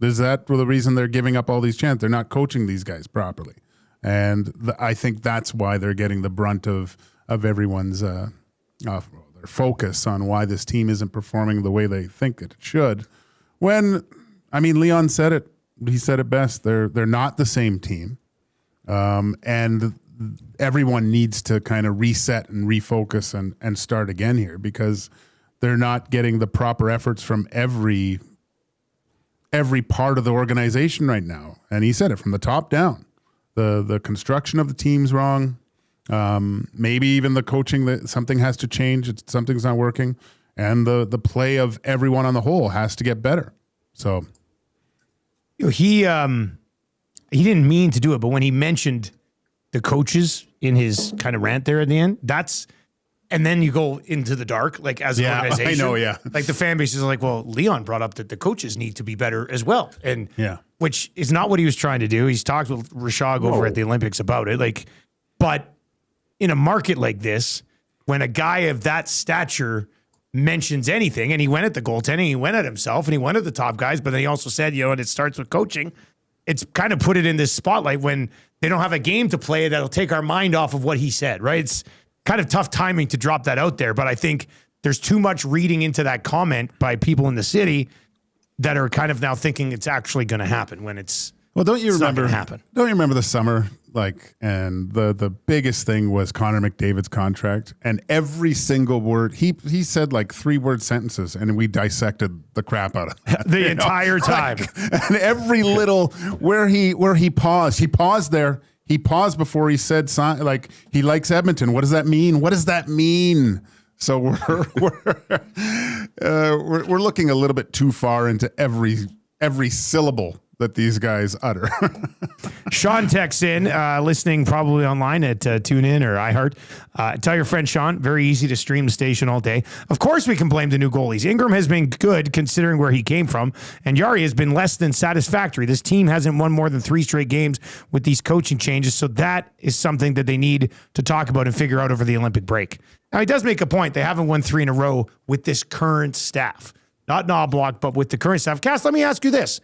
Is that the reason they're giving up all these chances? They're not coaching these guys properly. And I think that's why they're getting the brunt of everyone's their focus on why this team isn't performing the way they think it should. When, I mean, Leon said it. He said it best. They're not the same team. And everyone needs to kind of reset and refocus and start again here because they're not getting the proper efforts from every part of the organization right now. And he said it from the top down. The construction of the team's wrong. Maybe even the coaching, that something has to change. Something's not working. And the play of everyone on the whole has to get better. So he didn't mean to do it, but when he mentioned the coaches in his kind of rant there at the end, and then you go into the dark, like as an organization. I know, yeah. Like the fan base is like, well, Leon brought up that the coaches need to be better as well. And which is not what he was trying to do. He's talked with Rashog over at the Olympics about it. Like, but in a market like this, when a guy of that stature mentions anything, and he went at the goaltending, he went at himself, and he went at the top guys, but then he also said, and it starts with coaching. It's kind of put it in this spotlight when they don't have a game to play that'll take our mind off of what he said, right? It's kind of tough timing to drop that out there, but I think there's too much reading into that comment by people in the city that are kind of now thinking it's actually going to happen when it's don't you remember happen. Don't you remember the summer, and the biggest thing was Connor McDavid's contract, and every single word he said, like 3-word sentences, and we dissected the crap out of that, the entire time. And every little where he paused there. He paused before he said like he likes Edmonton. What does that mean? What does that mean? So we're looking a little bit too far into every syllable that these guys utter. Sean texts in, listening probably online at TuneIn or iHeart. Tell your friend Sean, very easy to stream the station all day. Of course we can blame the new goalies. Ingram has been good considering where he came from, and Yari has been less than satisfactory. This team hasn't won more than 3 straight games with these coaching changes, so that is something that they need to talk about and figure out over the Olympic break. Now, he does make a point. They haven't won 3 in a row with this current staff. Not Knoblauch, but with the current staff. Cass, let me ask you this.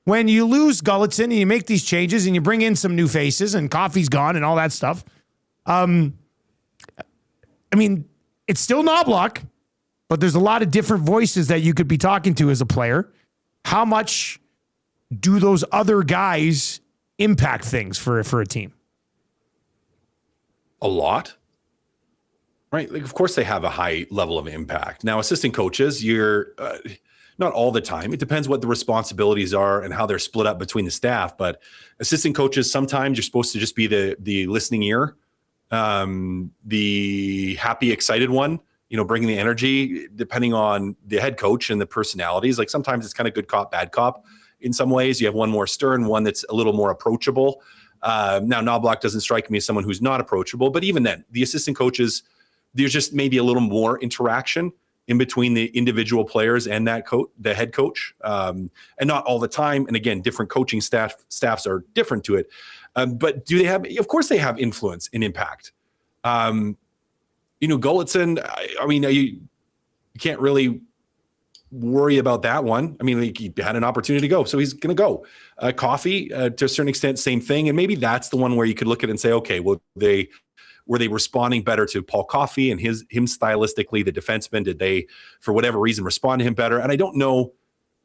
When you lose Gulletson and you make these changes and you bring in some new faces and Coffey's gone and all that stuff, I mean, it's still Knoblauch, but there's a lot of different voices that you could be talking to as a player. How much do those other guys impact things for a team? A lot. Right. Like, of course, they have a high level of impact. Now, assistant coaches, you're not all the time. It depends what the responsibilities are and how they're split up between the staff. But assistant coaches, sometimes you're supposed to just be the listening ear, the happy, excited one, bringing the energy, depending on the head coach and the personalities. Like sometimes it's kind of good cop, bad cop. In some ways, you have one more stern, one that's a little more approachable. Now, Knoblauch doesn't strike me as someone who's not approachable. But even then, the assistant coaches, there's just maybe a little more interaction in between the individual players and the head coach, and not all the time. And again, different coaching staffs are different to it. But do they have? Of course, they have influence and impact. Gulletson. I mean, you can't really worry about that one. I mean, he had an opportunity to go, so he's going to go. Coffey, to a certain extent, same thing. And maybe that's the one where you could look at it and say, okay, well, were they responding better to Paul Coffey and him stylistically, the defenseman? Did they, for whatever reason, respond to him better? And I don't know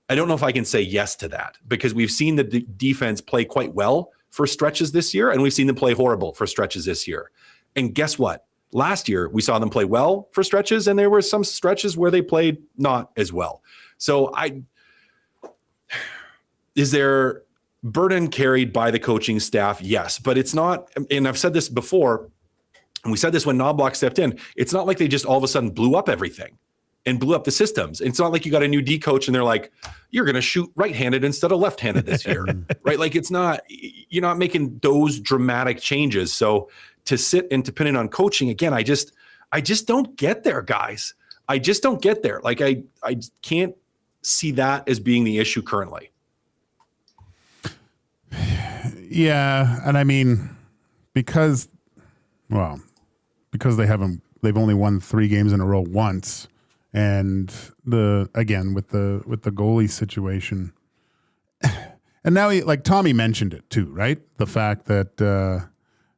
if I can say yes to that, because we've seen the defense play quite well for stretches this year, and we've seen them play horrible for stretches this year. And guess what? Last year, we saw them play well for stretches, and there were some stretches where they played not as well. So is there burden carried by the coaching staff? Yes, but it's not, and I've said this before, and we said this when Knoblauch stepped in, it's not like they just all of a sudden blew up everything and blew up the systems. It's not like you got a new D coach and they're like, you're going to shoot right-handed instead of left-handed this year, right? Like you're not making those dramatic changes. So to sit and depending on coaching, again, I just don't get there, guys. I just don't get there. Like I can't see that as being the issue currently. Yeah. And I mean, because they've only won 3 games in a row once. And with the goalie situation, and now like Tommy mentioned it too, right? The fact that,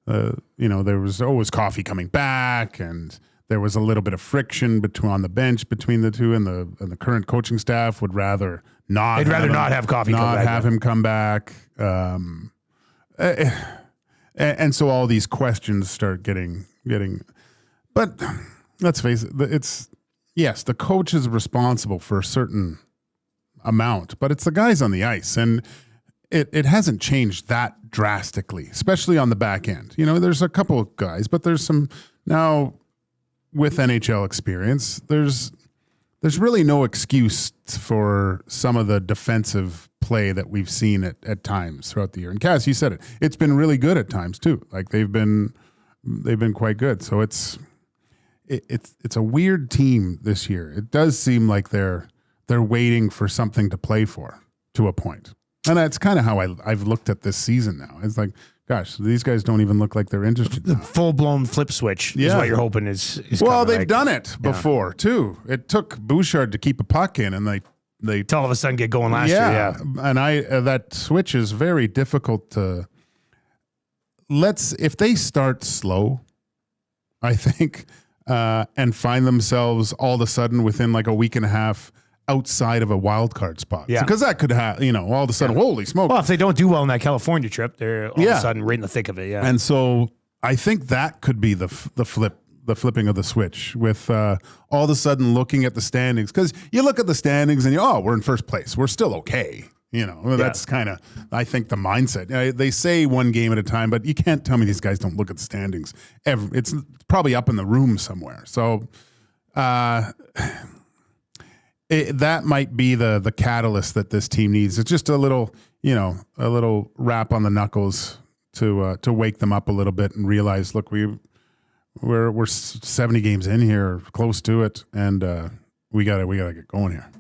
there was always Coffey coming back and there was a little bit of friction on the bench between the two, and the current coaching staff would rather not. They'd rather not have Coffey come back. Not have him come back. And so all these questions start getting, but let's face it, yes, the coach is responsible for a certain amount, but it's the guys on the ice, and it hasn't changed that drastically, especially on the back end. There's a couple of guys, but there's some now with NHL experience. There's really no excuse for some of the defensive play that we've seen at times throughout the year. And Cass, you said it. It's been really good at times too. Like they've been quite good. So it's a weird team this year. It does seem like they're waiting for something to play for to a point. And that's kind of how I've looked at this season now. It's like, gosh, these guys don't even look like they're interested. The full-blown flip switch is what you're hoping is well, they've done it before, too. It took Bouchard to keep a puck in, and they all of a sudden get going last year. Yeah, and that switch is very difficult to. If they start slow, I think, and find themselves all of a sudden within like a week and a half outside of a wild card spot. Yeah. Because that could have, all of a sudden, holy smoke. Well, if they don't do well in that California trip, they're all of a sudden right in the thick of it. Yeah. And so I think that could be the flipping of the switch with all of a sudden looking at the standings. Because you look at the standings and we're in first place. We're still okay. That's kind of, I think, the mindset. They say one game at a time, but you can't tell me these guys don't look at the standings. It's probably up in the room somewhere. So that might be the catalyst that this team needs. It's just a little rap on the knuckles to wake them up a little bit and realize, look, we're 70 games in here, close to it, and we gotta get going here.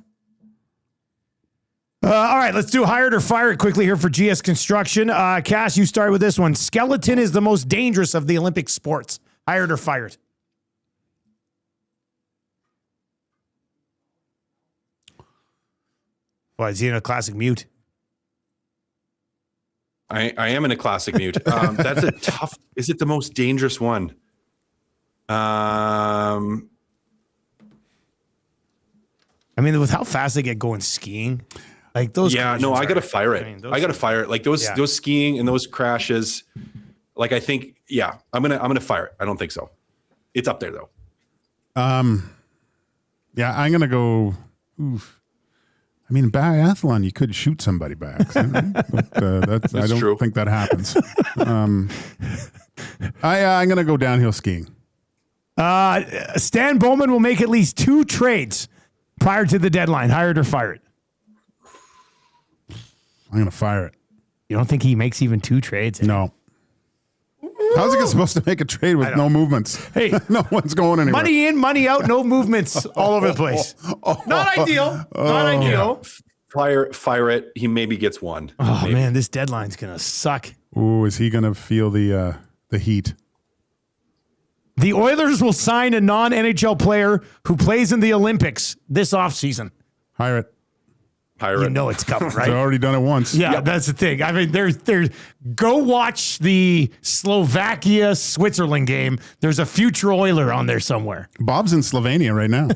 All right, let's do hire it or fire it quickly here for GS Construction. Cass, you start with this one. Skeleton is the most dangerous of the Olympic sports. Hire it or fire it? What, is he in a classic mute? I am in a classic mute. That's a tough. Is it the most dangerous one? I mean, with how fast they get going skiing, like those. Yeah, no, I gotta fire it. I gotta fire it. Like those skiing and those crashes. Like I think, I'm gonna fire it. I don't think so. It's up there though. Yeah, I'm gonna go. Oof. I mean, biathlon, you could shoot somebody by accident, but I don't think that happens. I'm gonna go downhill skiing. Stan Bowman will make at least 2 trades prior to the deadline. Hire it or fire it? I'm going to fire it. You don't think he makes even 2 trades? No. How's he supposed to make a trade with no movements? Hey, no one's going anywhere. Money in, money out, no movements all over the place. Not ideal. Not ideal. Fire it. He maybe gets 1. Oh, maybe. Man, this deadline's going to suck. Ooh, is he going to feel the heat? The Oilers will sign a non-NHL player who plays in the Olympics this offseason. Hire it. You know it's coming, right? They've already done it once. Yeah, That's the thing. I mean, there's go watch the Slovakia-Switzerland game. There's a future Oiler on there somewhere. Bob's in Slovenia right now.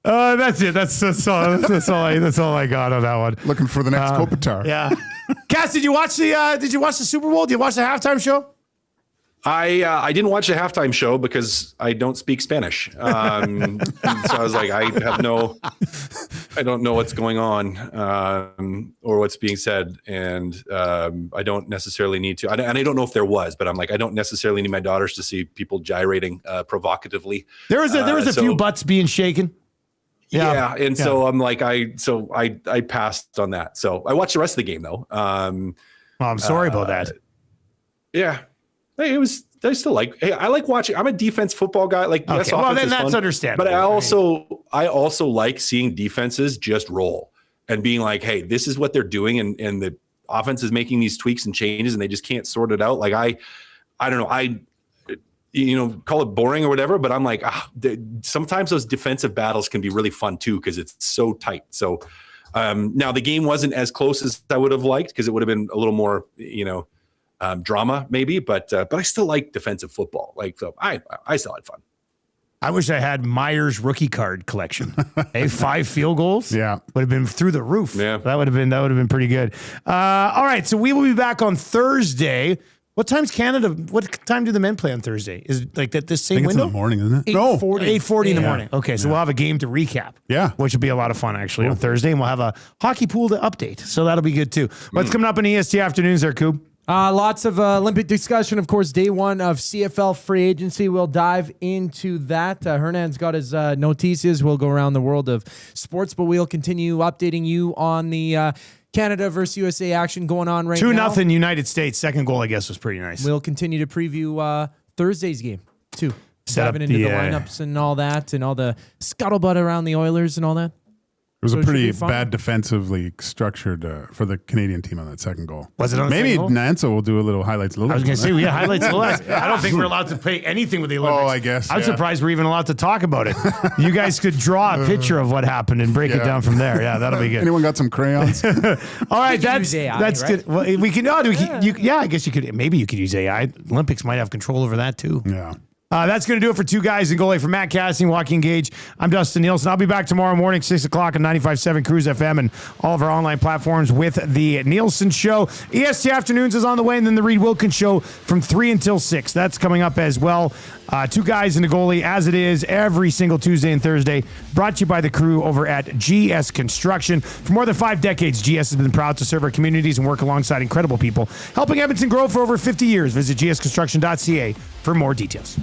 That's it. That's all I got on that one. Looking for the next Kopitar. Yeah. Cass, did you watch the Super Bowl? Did you watch the halftime show? I didn't watch the halftime show because I don't speak Spanish. So I was like, I don't know what's going on or what's being said. And I don't necessarily need to. And I don't know if there was, but I'm like, I don't necessarily need my daughters to see people gyrating provocatively. There was a few butts being shaken. Yeah. So I'm like, I passed on that. So I watched the rest of the game though. I'm sorry about that. Yeah. Hey, I still like. Hey, I like watching. I'm a defense football guy. Like, yes, well, then that's fun, understandable. But I also like seeing defenses just roll and being like, hey, this is what they're doing, and the offense is making these tweaks and changes, and they just can't sort it out. Like I don't know. Call it boring or whatever, but I'm like, sometimes those defensive battles can be really fun too because it's so tight. So now the game wasn't as close as I would have liked because it would have been a little more, drama maybe, but I still like defensive football. Like, so I still had fun. I wish I had Myers rookie card collection. 5 field goals. Yeah, would have been through the roof. Yeah, that would have been pretty good. All right, so we will be back on Thursday. What time's Canada? What time do the men play on Thursday? Is it like that this same window? It's in the morning, isn't it? 8:40 in the morning. Okay, so we'll have a game to recap. Yeah, which will be a lot of fun actually on Thursday, and we'll have a hockey pool to update. So that'll be good too. What's coming up in EST afternoons there, Coop? Lots of Olympic discussion, of course. Day 1 of CFL free agency. We'll dive into that. Hernan's got his notices. We'll go around the world of sports, but we'll continue updating you on the Canada versus USA action going on right now. 2-0 United States. Second goal, I guess, was pretty nice. We'll continue to preview Thursday's game, too. Diving into the lineups and all that, and all the scuttlebutt around the Oilers and all that. It was a pretty bad defensively structured for the Canadian team on that second goal. Was it on the Maybe second goal? Nanso will do a little highlights. I was going to say, we had highlights. I don't think we're allowed to play anything with the Olympics. Oh, I guess. I'm surprised we're even allowed to talk about it. You guys could draw a picture of what happened and break it down from there. Yeah, that'll be good. Anyone got some crayons? All right, that's right? good. Well, we can. I guess you could. Maybe you could use AI. Olympics might have control over that too. Yeah. That's going to do it for Two Guys and Goalie. For Matt Kassian, Joaquin Gage, I'm Dustin Nielson. I'll be back tomorrow morning, 6 o'clock on 95.7 Cruise FM and all of our online platforms with the Nielsen Show. EST Afternoons is on the way, and then the Reed Wilkins Show from 3 until 6. That's coming up as well. Two Guys and a Goalie, as it is every single Tuesday and Thursday, brought to you by the crew over at GS Construction. For more than 5 decades, GS has been proud to serve our communities and work alongside incredible people, helping Edmonton grow for over 50 years. Visit gsconstruction.ca for more details.